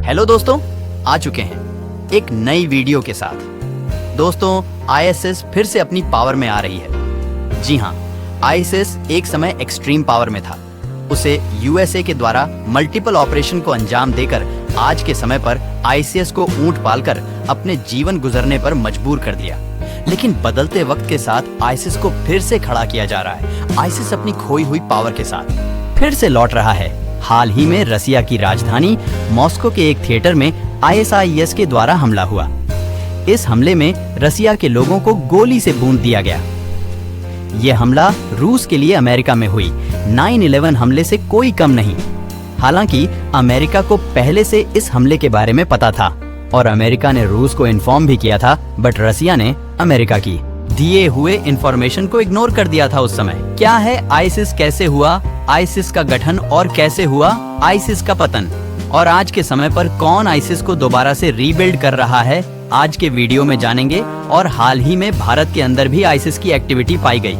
Hello दोस्तों, आ चुके हैं एक नई वीडियो के साथ। दोस्तों, आईएसएस फिर से अपनी पावर में आ रही है। जी हाँ, आईएसएस एक समय एक्सट्रीम पावर में था। उसे यूएसए के द्वारा मल्टीपल ऑपरेशन को अंजाम देकर आज के समय पर आईसीएस को ऊंट पालकर अपने जीवन गुजरने पर मजबूर कर दिया। लेकिन बदलते वक्त के साथ आईएसएस को फिर से खड़ा किया जा रहा है। आईएसएस अपनी खोई हुई पावर के साथ फिर से लौट रहा है। हाल ही में रसिया की राजधानी मॉस्को के एक थिएटर में आईएसआईएस के द्वारा हमला हुआ। इस हमले में रसिया के लोगों को गोली से भून दिया गया। यह हमला रूस के लिए अमेरिका में हुई 9/11 हमले से कोई कम नहीं। हालांकि अमेरिका को पहले से इस हमले के बारे में पता था और अमेरिका ने रूस को इन्फॉर्म भी किया था, बट रसिया ने अमेरिका की दिए हुए इंफॉर्मेशन को इग्नोर कर दिया था उस समय। क्या है आईसिस, कैसे हुआ आईसिस का गठन और कैसे हुआ आईसिस का पतन, और आज के समय पर कौन आईसिस को दोबारा से रीबिल्ड कर रहा है, आज के वीडियो में जानेंगे। और हाल ही में भारत के अंदर भी आईसिस की एक्टिविटी पाई गई।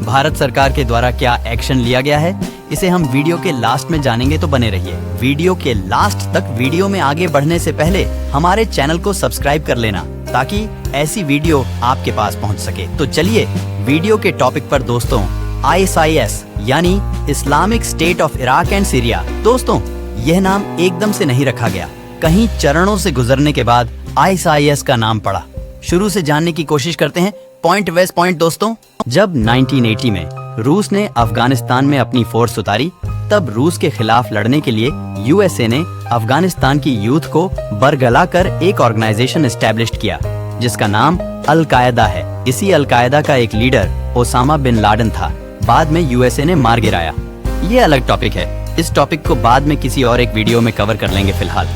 भारत सरकार के द्वारा क्या एक्शन लिया गया है, इसे हम वीडियो के लास्ट में जानेंगे, तो बने रहिए वीडियो के लास्ट तक। वीडियो में आगे बढ़ने से पहले हमारे चैनल को सब्सक्राइब कर लेना ताकि ऐसी वीडियो आपके पास पहुंच सके। तो चलिए वीडियो के टॉपिक पर दोस्तों, आईएसआईएस यानी Islamic state of Iraq and Syria. दोस्तों, यह नाम एकदम से नहीं रखा गया, कहीं चरणों से गुजरने के बाद आईएसआईएस का नाम पड़ा। शुरू से जानने की कोशिश करते हैं, पॉइंट वेस्ट पॉइंट। दोस्तों, जब 1980 में रूस ने अफगानिस्तान में अपनी फोर्स उतारी, तब रूस के खिलाफ लड़ने के लिए यूएसए ने अफगानिस्तान की यूथ को बरगला कर एक ऑर्गेनाइजेशन एस्टेब्लिश किया जिसका नाम अल कायदा है। इसी अल कायदा का एक लीडर ओसामा बिन लादेन था। बाद में यूएसए ने मार गिराया। ये अलग टॉपिक है, इस टॉपिक को बाद में किसी और एक वीडियो में कवर कर लेंगे। फिलहाल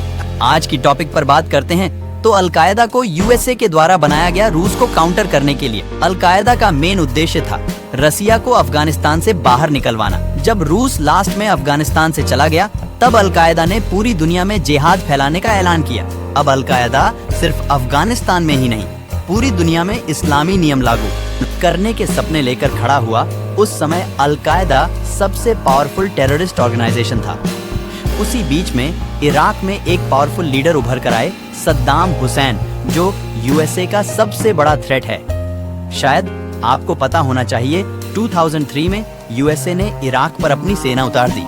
आज की टॉपिक पर बात करते हैं। तो अल कायदा को यूएसए के द्वारा बनाया गया रूस को काउंटर करने के लिए। अल कायदा का मेन उद्देश्य था रसिया को अफगानिस्तान से बाहर निकलवाना। जब रूस लास्ट में अफगानिस्तान से चला गया, तब अल कायदा ने पूरी दुनिया में जिहाद फैलाने का ऐलान किया। अब अल कायदा सिर्फ अफगानिस्तान में ही नहीं, पूरी दुनिया में इस्लामी नियम लागू करने के सपने लेकर खड़ा हुआ। उस समय अल कायदा सबसे पावरफुल टेररिस्ट ऑर्गेनाइजेशन था। उसी बीच में इराक में एक पावरफुल लीडर उभर कर आए, सद्दाम हुसैन, जो यूएसए का सबसे बड़ा थ्रेट है। शायद आपको पता होना चाहिए, 2003 में यूएसए ने इराक पर अपनी सेना उतार दी।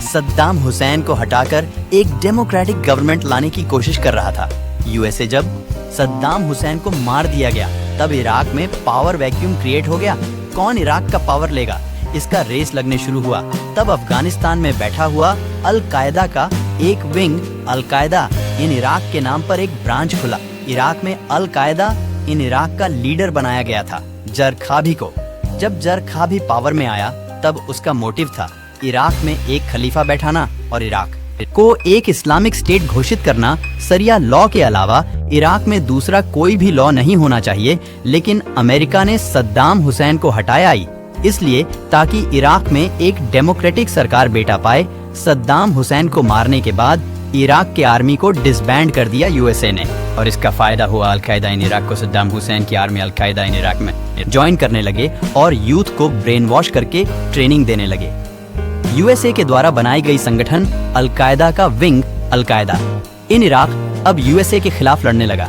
सद्दाम हुसैन को हटाकर एक डेमोक्रेटिक गवर्नमेंट लाने की कोशिश कर रहा था यूएसए। जब सद्दाम हुसैन को मार दिया गया, तब इराक में पावर वैक्यूम क्रिएट हो गया। कौन इराक का पावर लेगा, इसका रेस लगने शुरू हुआ। तब अफगानिस्तान में बैठा हुआ अल कायदा का एक विंग, अल कायदा इन इराक के नाम पर एक ब्रांच खुला। इराक में अल कायदा इन इराक का लीडर बनाया गया था, जरखाबी को। जब जरखाबी पावर में आया, तब उसका मोटिव था इराक में एक खलीफा बैठाना और इराक को एक इस्लामिक स्टेट घोषित करना। सरिया लॉ के अलावा इराक में दूसरा कोई भी लॉ नहीं होना चाहिए। लेकिन अमेरिका ने सद्दाम हुसैन को हटाया ही इसलिए ताकि इराक में एक डेमोक्रेटिक सरकार बैठा पाए। सद्दाम हुसैन को मारने के बाद इराक के आर्मी को डिसबैंड कर दिया यूएसए ने, और इसका फायदा हुआ अल कायदा इन इराक को। सद्दाम हुसैन की आर्मी अल कायदा इन इराक में ज्वाइन करने लगे और यूथ को ब्रेन वॉश करके ट्रेनिंग देने लगे। यूएसए के द्वारा बनाई गई संगठन अल कायदा का विंग अल कायदा इन इराक अब यूएसए के खिलाफ लड़ने लगा।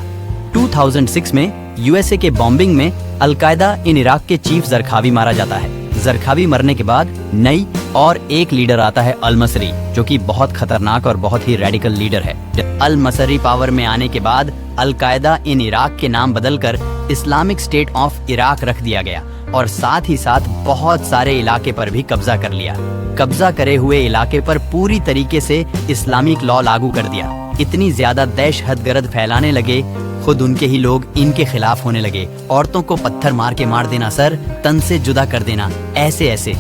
2006 में यूएसए के बॉम्बिंग में अल कायदा इन इराक के चीफ जरखावी मारा जाता है। जरखावी मरने के बाद नई और एक लीडर आता है अल मसरी, जो कि बहुत खतरनाक और बहुत ही रेडिकल लीडर है। अल मसरी पावर में आने के बाद अल कायदा इन इराक के नाम बदलकर इस्लामिक स्टेट ऑफ इराक रख दिया गया और साथ ही साथ बहुत सारे इलाके पर भी कब्जा कर लिया। कब्जा करे हुए इलाके पर पूरी तरीके से इस्लामिक लॉ लागू कर दिया। इतनी ज्यादा दहशतगर्द फैलाने लगे, खुद उनके ही लोग इनके खिलाफ होने लगे। औरतों को पत्थर मार के मार देना, सर तन से जुदा कर देना, ऐसे ऐसे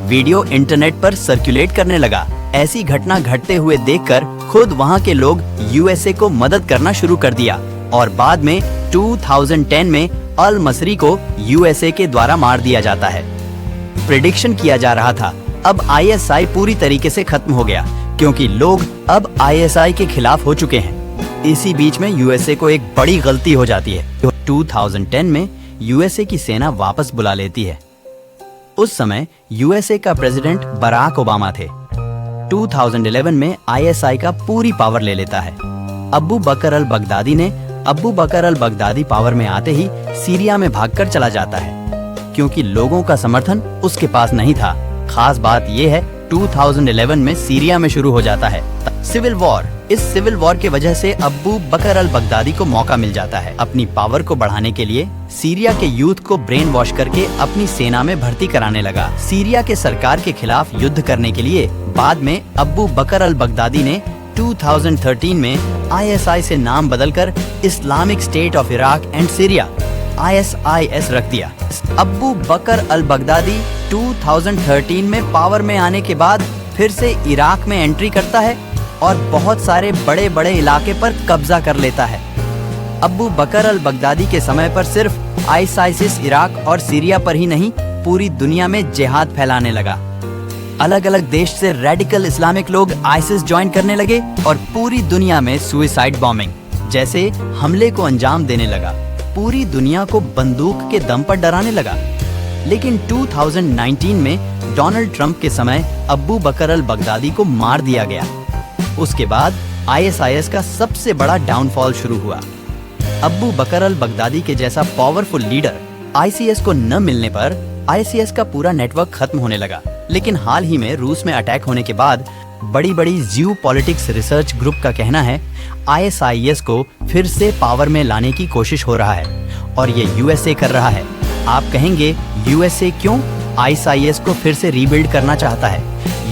वीडियो इंटरनेट पर सर्कुलेट करने लगा। ऐसी घटना घटते हुए देखकर खुद वहां के लोग यूएसए को मदद करना शुरू कर दिया और बाद में 2010 में अल मसरी को यूएसए के द्वारा मार दिया जाता है। प्रेडिक्शन किया जा रहा था अब आईएसआई पूरी तरीके से खत्म हो गया, क्योंकि लोग अब आईएसआई के खिलाफ हो चुके हैं। इसी बीच में यूएसए को एक बड़ी गलती हो जाती है। 2010 में यूएसए की सेना वापस बुला लेती है। उस समय यूएसए का प्रेसिडेंट बराक ओबामा थे। 2011 में ISI का पूरी पावर ले लेता है। अबू बकर अल बगदादी पावर में आते ही सीरिया में भागकर चला जाता है, क्योंकि लोगों का समर्थन उसके पास नहीं था। खास बात यह है 2011 में सीरिया में शुरू हो जाता है सिविल वॉर। इस सिविल वॉर के वजह से अबू बकर अल बगदादी को मौका मिल जाता है अपनी पावर को बढ़ाने के लिए। सीरिया के यूथ को ब्रेन वॉश करके अपनी सेना में भर्ती कराने लगा। सीरिया के सरकार के खिलाफ युद्ध करने के लिए बाद में अबू बकर अल बगदादी ने 2013 में ISI से नाम बदलकर Islamic state of Iraq and Syria ISIS रख दिया। अबू बकर अल बगदादी 2013 में पावर में आने के बाद फिर से इराक में एंट्री करता है और बहुत सारे बड़े बड़े इलाके पर कब्जा कर लेता है। अबू बकर अल बगदादी के समय पर सिर्फ ISIS इराक और सीरिया पर ही नहीं, पूरी दुनिया में जिहाद फैलाने लगा। अलग अलग देश से रेडिकल इस्लामिक लोग ISIS ज्वाइन करने लगे और पूरी दुनिया में सुसाइड बॉम्बिंग जैसे हमले को अंजाम देने लगा। पूरी दुनिया को बंदूक के दम पर डराने लगा। लेकिन 2019 में डोनाल्ड ट्रंप के समय अबू बकर अल बगदादी को मार दिया गया। उसके बाद ISIS का सबसे बड़ा डाउनफॉल शुरू हुआ। अबू बकर अल बगदादी के जैसा पावरफुल लीडर ISIS को न मिलने पर ISIS का पूरा नेटवर्क खत्म होने लगा। लेकिन हाल ही में रूस में अटैक होने के बाद बड़ी बड़ी जियो पॉलिटिक्स रिसर्च ग्रुप का कहना है ISIS को फिर से पावर में लाने की कोशिश हो रहा है और ये USA कर रहा है। आप कहेंगे USA क्यों ISIS को फिर से रीबिल्ड करना चाहता है?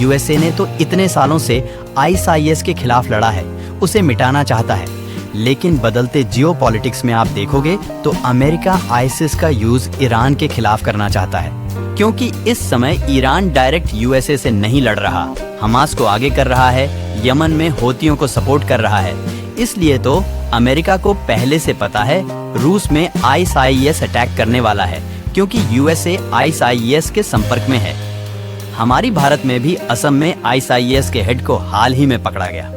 USA ने तो इतने सालों से ISIS के खिलाफ लड़ा है, उसे मिटाना चाहता है। लेकिन बदलते जियो पॉलिटिक्स में आप देखोगे तो अमेरिका ISIS का यूज ईरान के खिलाफ करना चाहता है, क्योंकि इस समय ईरान डायरेक्ट USA से नहीं लड़ रहा, हमास को आगे कर रहा है, यमन में होतियों को सपोर्ट कर रहा है। इसलिए तो अमेरिका को पहले से पता है रूस में ISIS अटैक करने वाला है, क्योंकि USA ISIS के संपर्क में है। हमारी भारत में भी असम में ISIS के हेड को हाल ही में पकड़ा गया।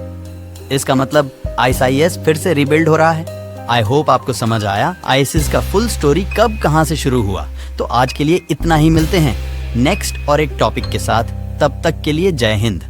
इसका मतलब ISIS फिर से रिबिल्ड हो रहा है। आई होप आपको समझ आया ISIS का फुल स्टोरी कब कहां से शुरू हुआ। तो आज के लिए इतना ही, मिलते हैं नेक्स्ट और एक टॉपिक के साथ। तब तक के लिए जय हिंद।